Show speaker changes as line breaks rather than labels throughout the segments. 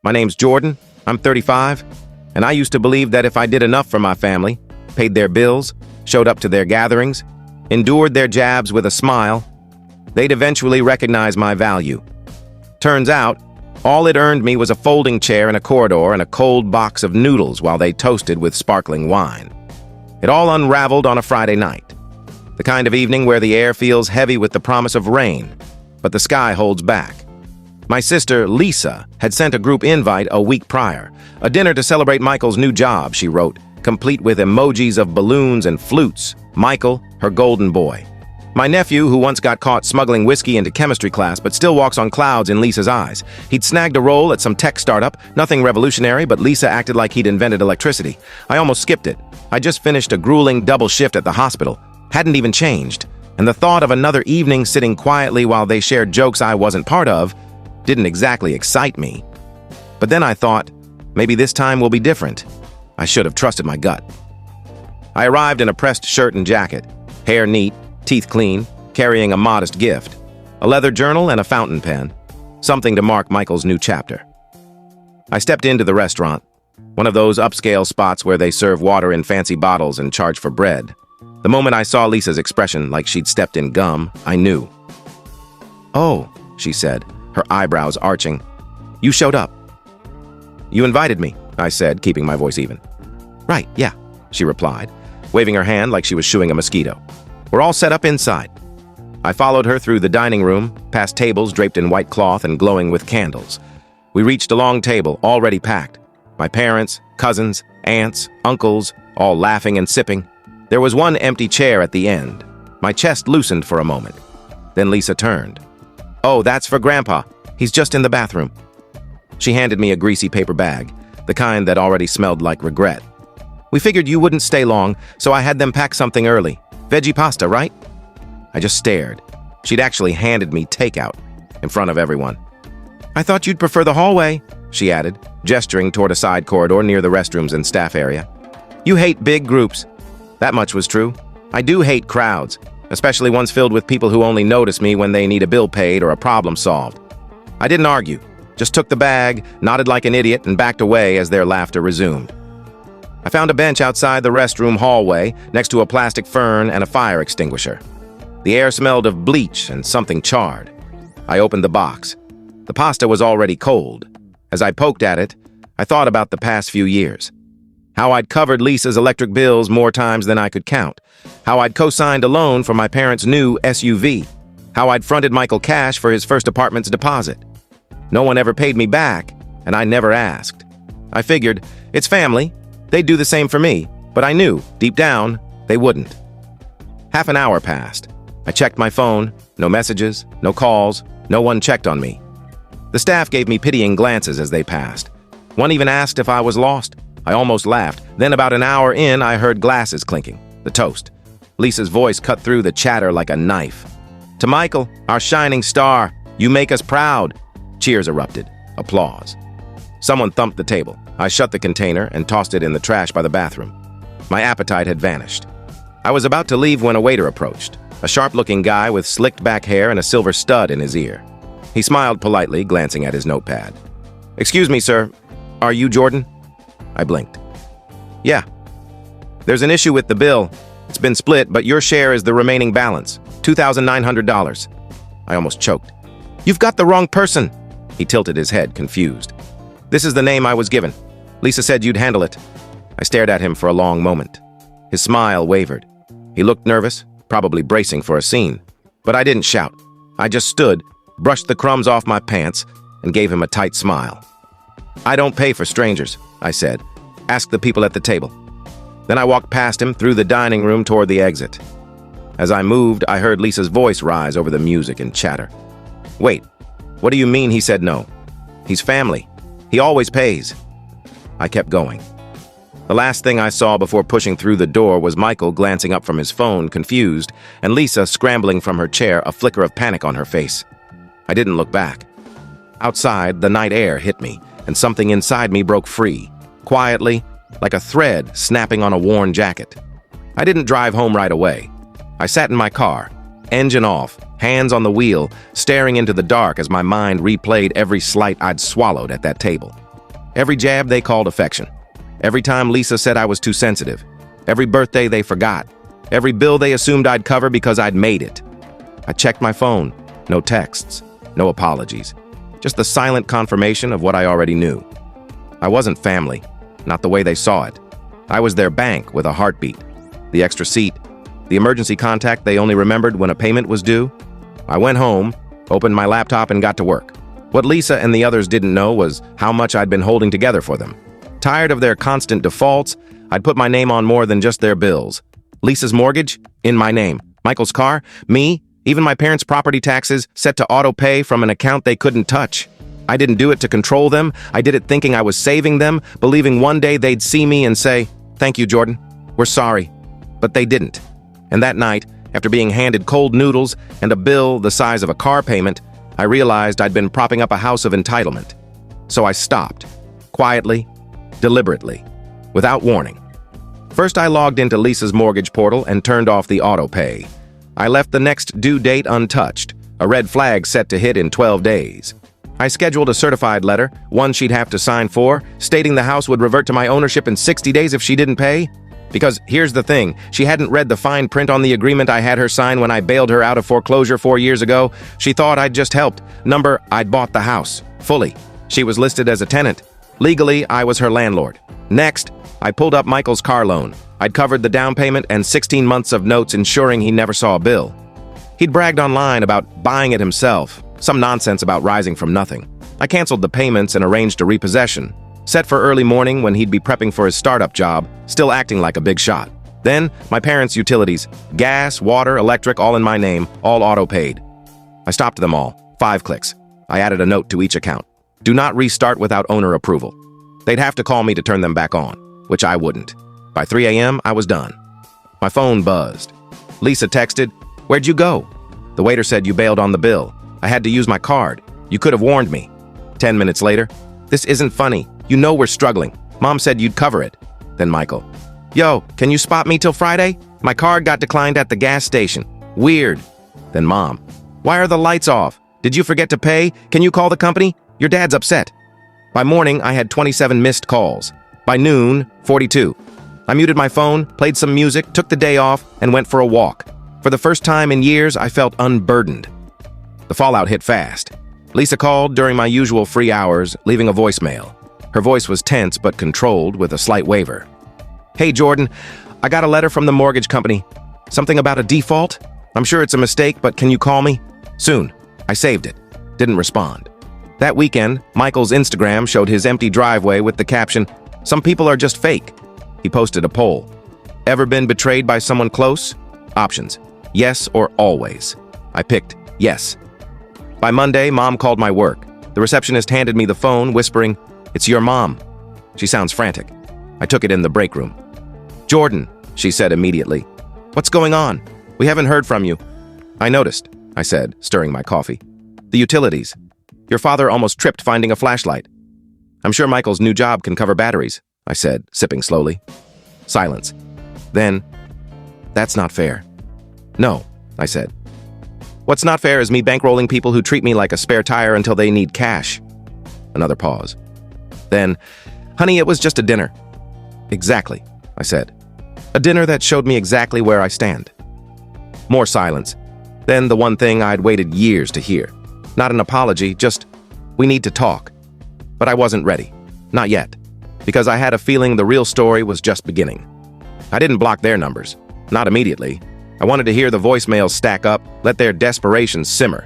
My name's Jordan, I'm 35, and I used to believe that if I did enough for my family, paid their bills, showed up to their gatherings, endured their jabs with a smile, they'd eventually recognize my value. Turns out, all it earned me was a folding chair in a corridor and a cold box of noodles while they toasted with sparkling wine. It all unraveled on a Friday night. The kind of evening where the air feels heavy with the promise of rain, but the sky holds back. My sister, Lisa, had sent a group invite a week prior, a dinner to celebrate Michael's new job, she wrote, complete with emojis of balloons and flutes, Michael, her golden boy. My nephew, who once got caught smuggling whiskey into chemistry class but still walks on clouds in Lisa's eyes. He'd snagged a role at some tech startup, nothing revolutionary, but Lisa acted like he'd invented electricity. I almost skipped it. I just finished a grueling double shift at the hospital, hadn't even changed, and the thought of another evening sitting quietly while they shared jokes I wasn't part of didn't exactly excite me. But then I thought, maybe this time will be different. I should have trusted my gut. I arrived in a pressed shirt and jacket, hair neat, teeth clean, carrying a modest gift, a leather journal and a fountain pen, something to mark Michael's new chapter. I stepped into the restaurant, one of those upscale spots where they serve water in fancy bottles and charge for bread. The moment I saw Lisa's expression, like she'd stepped in gum, I knew. "Oh," she said, her eyebrows arching. "You showed up." "You invited me," I said, keeping my voice even. "Right, yeah," she replied, waving her hand like she was shooing a mosquito. "We're all set up inside." I followed her through the dining room, past tables draped in white cloth and glowing with candles. We reached a long table, already packed. My parents, cousins, aunts, uncles, all laughing and sipping. There was one empty chair at the end. My chest loosened for a moment. Then Lisa turned. "Oh, that's for Grandpa. He's just in the bathroom." She handed me a greasy paper bag, the kind that already smelled like regret. "We figured you wouldn't stay long, so I had them pack something early. Veggie pasta, right?" I just stared. She'd actually handed me takeout in front of everyone. "I thought you'd prefer the hallway," she added, gesturing toward a side corridor near the restrooms and staff area. "You hate big groups." That much was true. I do hate crowds, especially ones filled with people who only notice me when they need a bill paid or a problem solved. I didn't argue, just took the bag, nodded like an idiot, and backed away as their laughter resumed. I found a bench outside the restroom hallway next to a plastic fern and a fire extinguisher. The air smelled of bleach and something charred. I opened the box. The pasta was already cold. As I poked at it, I thought about the past few years. How I'd covered Lisa's electric bills more times than I could count. How I'd co-signed a loan for my parents' new SUV. How I'd fronted Michael cash for his first apartment's deposit. No one ever paid me back, and I never asked. I figured, it's family. They'd do the same for me, but I knew, deep down, they wouldn't. Half an hour passed. I checked my phone, no messages, no calls, no one checked on me. The staff gave me pitying glances as they passed. One even asked if I was lost. I almost laughed. Then about an hour in, I heard glasses clinking, the toast. Lisa's voice cut through the chatter like a knife. "To Michael, our shining star, you make us proud." Cheers erupted. Applause. Someone thumped the table. I shut the container and tossed it in the trash by the bathroom. My appetite had vanished. I was about to leave when a waiter approached, a sharp-looking guy with slicked back hair and a silver stud in his ear. He smiled politely, glancing at his notepad. "Excuse me, sir. Are you Jordan?" I blinked. "Yeah. There's an issue with the bill. It's been split, but your share is the remaining balance, $2,900. I almost choked. "You've got the wrong person." He tilted his head, confused. "This is the name I was given. Lisa said you'd handle it." I stared at him for a long moment. His smile wavered. He looked nervous, probably bracing for a scene. But I didn't shout. I just stood, brushed the crumbs off my pants, and gave him a tight smile. "I don't pay for strangers," I said. "Ask the people at the table." Then I walked past him through the dining room toward the exit. As I moved, I heard Lisa's voice rise over the music and chatter. "Wait, what do you mean he said no? He's family. He always pays." I kept going. The last thing I saw before pushing through the door was Michael glancing up from his phone, confused, and Lisa scrambling from her chair, a flicker of panic on her face. I didn't look back. Outside, the night air hit me, and something inside me broke free, quietly, like a thread snapping on a worn jacket. I didn't drive home right away. I sat in my car, engine off, hands on the wheel, staring into the dark as my mind replayed every slight I'd swallowed at that table. Every jab they called affection. Every time Lisa said I was too sensitive. Every birthday they forgot. Every bill they assumed I'd cover because I'd made it. I checked my phone. No texts. No apologies. Just the silent confirmation of what I already knew. I wasn't family. Not the way they saw it. I was their bank with a heartbeat. The extra seat. The emergency contact they only remembered when a payment was due. I went home, opened my laptop, and got to work. What Lisa and the others didn't know was how much I'd been holding together for them. Tired of their constant defaults, I'd put my name on more than just their bills. Lisa's mortgage? In my name. Michael's car? Me? Even my parents' property taxes set to auto-pay from an account they couldn't touch. I didn't do it to control them. I did it thinking I was saving them, believing one day they'd see me and say, "Thank you, Jordan. We're sorry." But they didn't. And that night, after being handed cold noodles and a bill the size of a car payment, I realized I'd been propping up a house of entitlement. So I stopped. Quietly, deliberately, without warning. First, I logged into Lisa's mortgage portal and turned off the auto-pay. I left the next due date untouched, a red flag set to hit in 12 days. I scheduled a certified letter, one she'd have to sign for, stating the house would revert to my ownership in 60 days if she didn't pay. Because here's the thing, she hadn't read the fine print on the agreement I had her sign when I bailed her out of foreclosure 4 years ago. She thought I'd just helped. Number, I'd bought the house. Fully. She was listed as a tenant. Legally, I was her landlord. Next, I pulled up Michael's car loan. I'd covered the down payment and 16 months of notes ensuring he never saw a bill. He'd bragged online about buying it himself, some nonsense about rising from nothing. I canceled the payments and arranged a repossession. Set for early morning when he'd be prepping for his startup job, still acting like a big shot. Then, my parents' utilities, gas, water, electric, all in my name, all auto-paid. I stopped them all, 5 clicks. I added a note to each account. Do not restart without owner approval. They'd have to call me to turn them back on, which I wouldn't. By 3 a.m., I was done. My phone buzzed. Lisa texted, "Where'd you go?" The waiter said you bailed on the bill. I had to use my card. You could have warned me. 10 minutes later, "This isn't funny. You know we're struggling. Mom said you'd cover it." Then Michael, "Yo, can you spot me till Friday? My card got declined at the gas station. Weird." Then Mom, "Why are the lights off? Did you forget to pay? Can you call the company? Your dad's upset." By morning, I had 27 missed calls. By noon, 42. I muted my phone, played some music, took the day off, and went for a walk. For the first time in years, I felt unburdened. The fallout hit fast. Lisa called during my usual free hours, leaving a voicemail. Her voice was tense but controlled with a slight waver. "Hey, Jordan, I got a letter from the mortgage company. Something about a default? I'm sure it's a mistake, but can you call me? Soon." I saved it. Didn't respond. That weekend, Michael's Instagram showed his empty driveway with the caption, "Some people are just fake." He posted a poll. Ever been betrayed by someone close? Options: yes or always. I picked yes. By Monday, Mom called my work. The receptionist handed me the phone, whispering, "It's your mom." She sounds frantic. I took it in the break room. "Jordan," she said immediately. "What's going on? We haven't heard from you." "I noticed," I said, stirring my coffee. "The utilities. Your father almost tripped finding a flashlight." "I'm sure Michael's new job can cover batteries," I said, sipping slowly. Silence. Then, "That's not fair." "No," I said. "What's not fair is me bankrolling people who treat me like a spare tire until they need cash." Another pause. Then, "Honey, it was just a dinner." "Exactly," I said. "A dinner that showed me exactly where I stand." More silence. Then the one thing I'd waited years to hear. Not an apology, just, "We need to talk." But I wasn't ready. Not yet. Because I had a feeling the real story was just beginning. I didn't block their numbers. Not immediately. I wanted to hear the voicemails stack up, let their desperation simmer.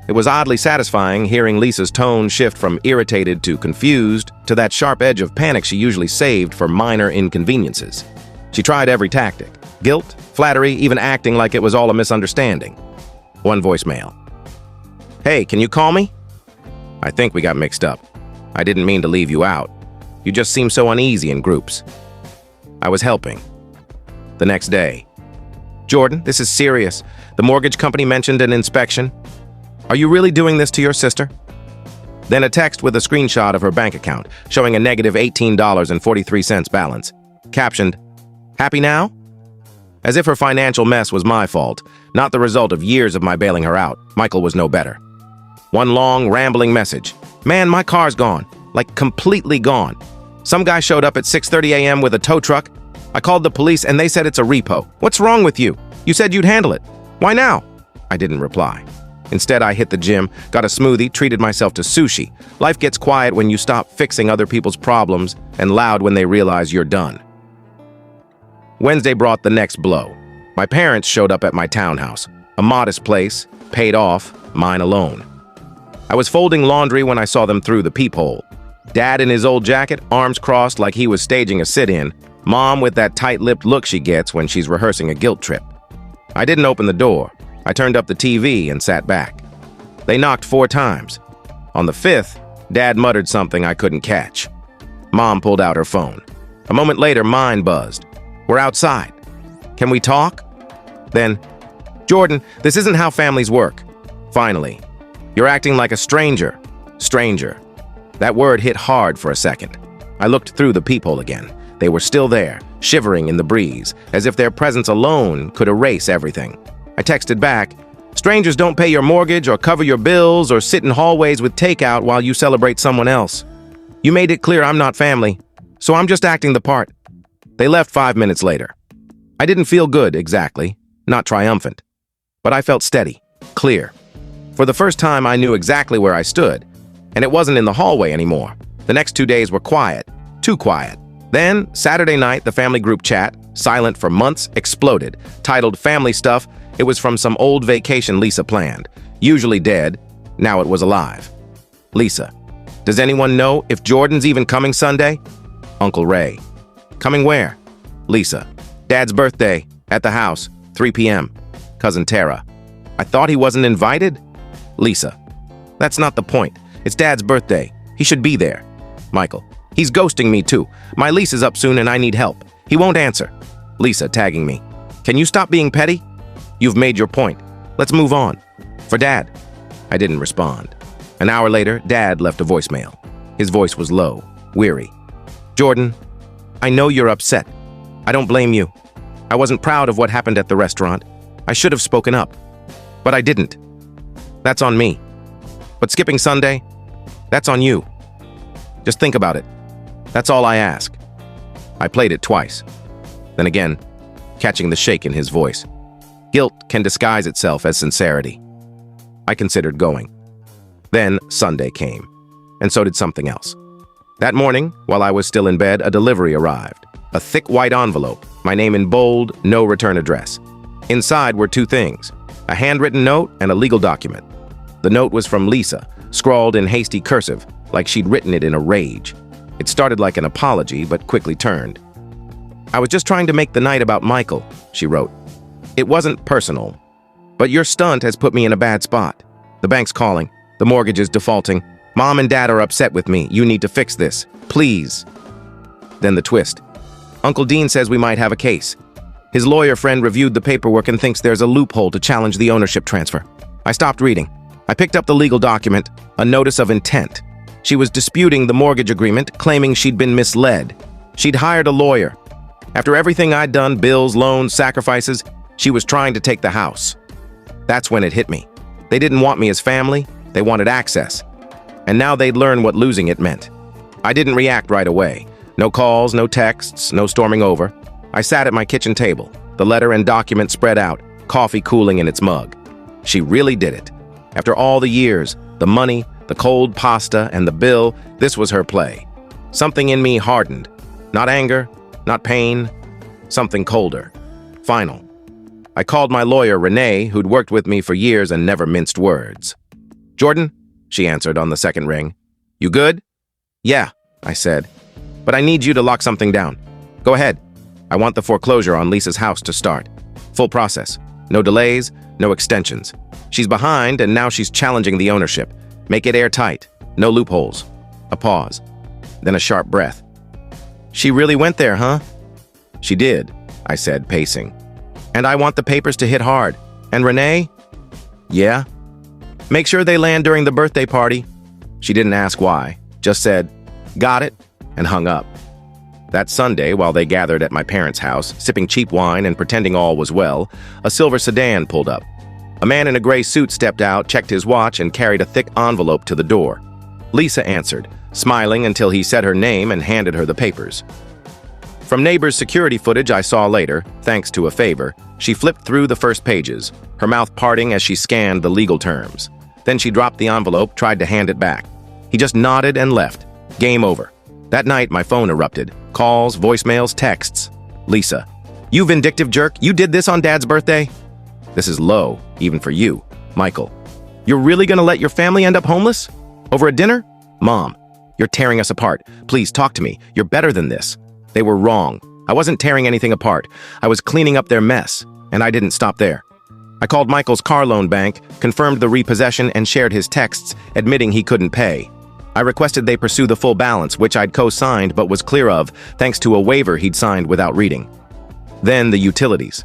It was oddly satisfying hearing Lisa's tone shift from irritated to confused to that sharp edge of panic she usually saved for minor inconveniences. She tried every tactic. Guilt, flattery, even acting like it was all a misunderstanding. One voicemail. "Hey, can you call me?" "I think we got mixed up. I didn't mean to leave you out. You just seem so uneasy in groups." I was helping. The next day. "Jordan, this is serious. The mortgage company mentioned an inspection. Are you really doing this to your sister?" Then a text with a screenshot of her bank account, showing a negative $18.43 balance. Captioned, "Happy now?" As if her financial mess was my fault, not the result of years of my bailing her out. Michael was no better. One long, rambling message. "Man, my car's gone. like completely gone. Some guy showed up at 6:30 a.m. with a tow truck. I called the police and they said it's a repo. What's wrong with you? You said you'd handle it. Why now? I didn't reply. Instead, I hit the gym, got a smoothie, treated myself to sushi. Life gets quiet when you stop fixing other people's problems and loud when they realize you're done. Wednesday brought the next blow. My parents showed up at my townhouse, a modest place, paid off, mine alone. I was folding laundry when I saw them through the peephole. Dad in his old jacket, arms crossed like he was staging a sit-in. Mom with that tight-lipped look she gets when she's rehearsing a guilt trip. I didn't open the door. I turned up the TV and sat back. They knocked 4 times. On the 5th, Dad muttered something I couldn't catch. Mom pulled out her phone. A moment later, mine buzzed. We're outside. Can we talk? Then, Jordan, this isn't how families work. Finally, you're acting like a stranger. Stranger. That word hit hard for a second. I looked through the peephole again. They were still there, shivering in the breeze, as if their presence alone could erase everything. I texted back, strangers don't pay your mortgage or cover your bills or sit in hallways with takeout while you celebrate someone else. You made it clear I'm not family, so I'm just acting the part. They left 5 minutes later. I didn't feel good, exactly, not triumphant, but I felt steady, clear. For the first time, I knew exactly where I stood, and it wasn't in the hallway anymore. The next 2 days were quiet, too quiet. Then, Saturday night, the family group chat, silent for months, exploded. Titled Family Stuff, it was from some old vacation Lisa planned. Usually dead, now it was alive. Lisa, does anyone know if Jordan's even coming Sunday? Uncle Ray. Coming where? Lisa. Dad's birthday, at the house, 3 p.m. Cousin Tara. I thought he wasn't invited? Lisa. That's not the point. It's Dad's birthday. He should be there. Michael. He's ghosting me too. My lease is up soon and I need help. He won't answer. Lisa tagging me. Can you stop being petty? You've made your point. Let's move on. For Dad. I didn't respond. An hour later, Dad left a voicemail. His voice was low, weary. Jordan, I know you're upset. I don't blame you. I wasn't proud of what happened at the restaurant. I should have spoken up. But I didn't. That's on me. But skipping Sunday, that's on you. Just think about it. That's all I ask. I played it twice. Then again, catching the shake in his voice. Guilt can disguise itself as sincerity. I considered going. Then Sunday came, and so did something else. That morning, while I was still in bed, a delivery arrived. A thick white envelope, my name in bold, no return address. Inside were 2 things, a handwritten note and a legal document. The note was from Lisa, scrawled in hasty cursive, like she'd written it in a rage. It started like an apology, but quickly turned. I was just trying to make the night about Michael, she wrote. It wasn't personal, but your stunt has put me in a bad spot. The bank's calling. The mortgage is defaulting. Mom and Dad are upset with me. You need to fix this. Please. Then the twist. Uncle Dean says we might have a case. His lawyer friend reviewed the paperwork and thinks there's a loophole to challenge the ownership transfer. I stopped reading. I picked up the legal document, a notice of intent. She was disputing the mortgage agreement, claiming she'd been misled. She'd hired a lawyer. After everything I'd done, bills, loans, sacrifices, she was trying to take the house. That's when it hit me. They didn't want me as family, they wanted access. And now they'd learn what losing it meant. I didn't react right away. No calls, no texts, no storming over. I sat at my kitchen table, the letter and document spread out, coffee cooling in its mug. She really did it. After all the years, the money, the cold pasta, and the bill, this was her play. Something in me hardened. Not anger, not pain, something colder. Final. I called my lawyer, Renee, who'd worked with me for years and never minced words. Jordan, she answered on the second ring. You good? Yeah, I said. But I need you to lock something down. Go ahead. I want the foreclosure on Lisa's house to start. Full process. No delays, no extensions. She's behind and now she's challenging the ownership. Make it airtight. No loopholes. A pause. Then a sharp breath. She really went there, huh? She did, I said, pacing. And I want the papers to hit hard. And Renee? Yeah? Make sure they land during the birthday party. She didn't ask why, just said, got it, and hung up. That Sunday, while they gathered at my parents' house, sipping cheap wine and pretending all was well, a silver sedan pulled up. A man in a gray suit stepped out, checked his watch, and carried a thick envelope to the door. Lisa answered, smiling until he said her name and handed her the papers. From neighbors' security footage I saw later, thanks to a favor, she flipped through the first pages, her mouth parting as she scanned the legal terms. Then she dropped the envelope, tried to hand it back. He just nodded and left. Game over. That night, my phone erupted. Calls, voicemails, texts. Lisa, you vindictive jerk, you did this on Dad's birthday? This is low, even for you. Michael, you're really gonna let your family end up homeless? Over a dinner? Mom, you're tearing us apart. Please talk to me. You're better than this. They were wrong. I wasn't tearing anything apart. I was cleaning up their mess, and I didn't stop there. I called Michael's car loan bank, confirmed the repossession, and shared his texts, admitting he couldn't pay. I requested they pursue the full balance, which I'd co-signed but was clear of, thanks to a waiver he'd signed without reading. Then the utilities.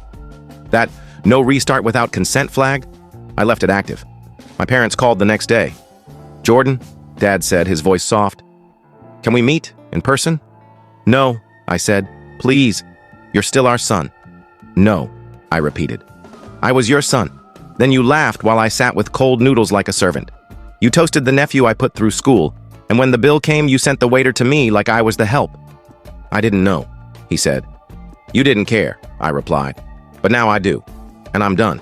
That no restart without consent flag? I left it active. My parents called the next day. Jordan, Dad said, his voice soft. Can we meet in person? No, I said. Please, you're still our son. No, I repeated. I was your son. Then you laughed while I sat with cold noodles like a servant. You toasted the nephew I put through school, and when the bill came, you sent the waiter to me like I was the help. I didn't know, he said. You didn't care, I replied. But now I do, and I'm done.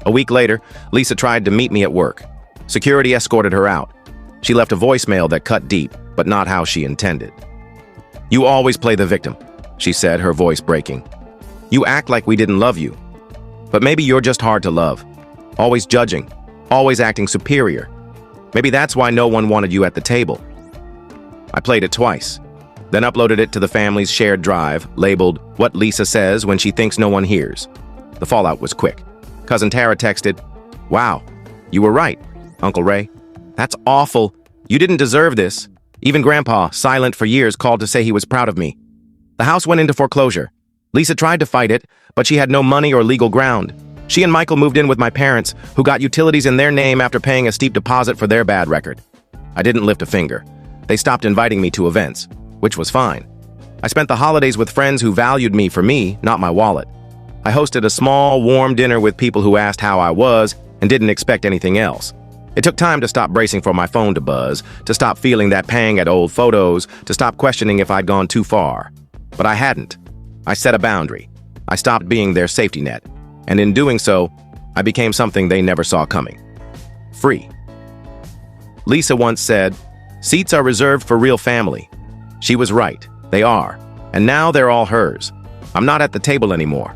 A week later, Lisa tried to meet me at work. Security escorted her out. She left a voicemail that cut deep, but not how she intended. You always play the victim, she said, her voice breaking. You act like we didn't love you. But maybe you're just hard to love. Always judging, always acting superior. Maybe that's why no one wanted you at the table. I played it twice, then uploaded it to the family's shared drive, labeled, What Lisa Says When She Thinks No One Hears. The fallout was quick. Cousin Tara texted, Wow, you were right, Uncle Ray. That's awful. You didn't deserve this. Even Grandpa, silent for years, called to say he was proud of me. The house went into foreclosure. Lisa tried to fight it, but she had no money or legal ground. She and Michael moved in with my parents, who got utilities in their name after paying a steep deposit for their bad record. I didn't lift a finger. They stopped inviting me to events, which was fine. I spent the holidays with friends who valued me for me, not my wallet. I hosted a small, warm dinner with people who asked how I was and didn't expect anything else. It took time to stop bracing for my phone to buzz, to stop feeling that pang at old photos, to stop questioning if I'd gone too far. But I hadn't. I set a boundary. I stopped being their safety net. And in doing so, I became something they never saw coming. Free. Lisa once said, Seats are reserved for real family. She was right. They are. And now they're all hers. I'm not at the table anymore.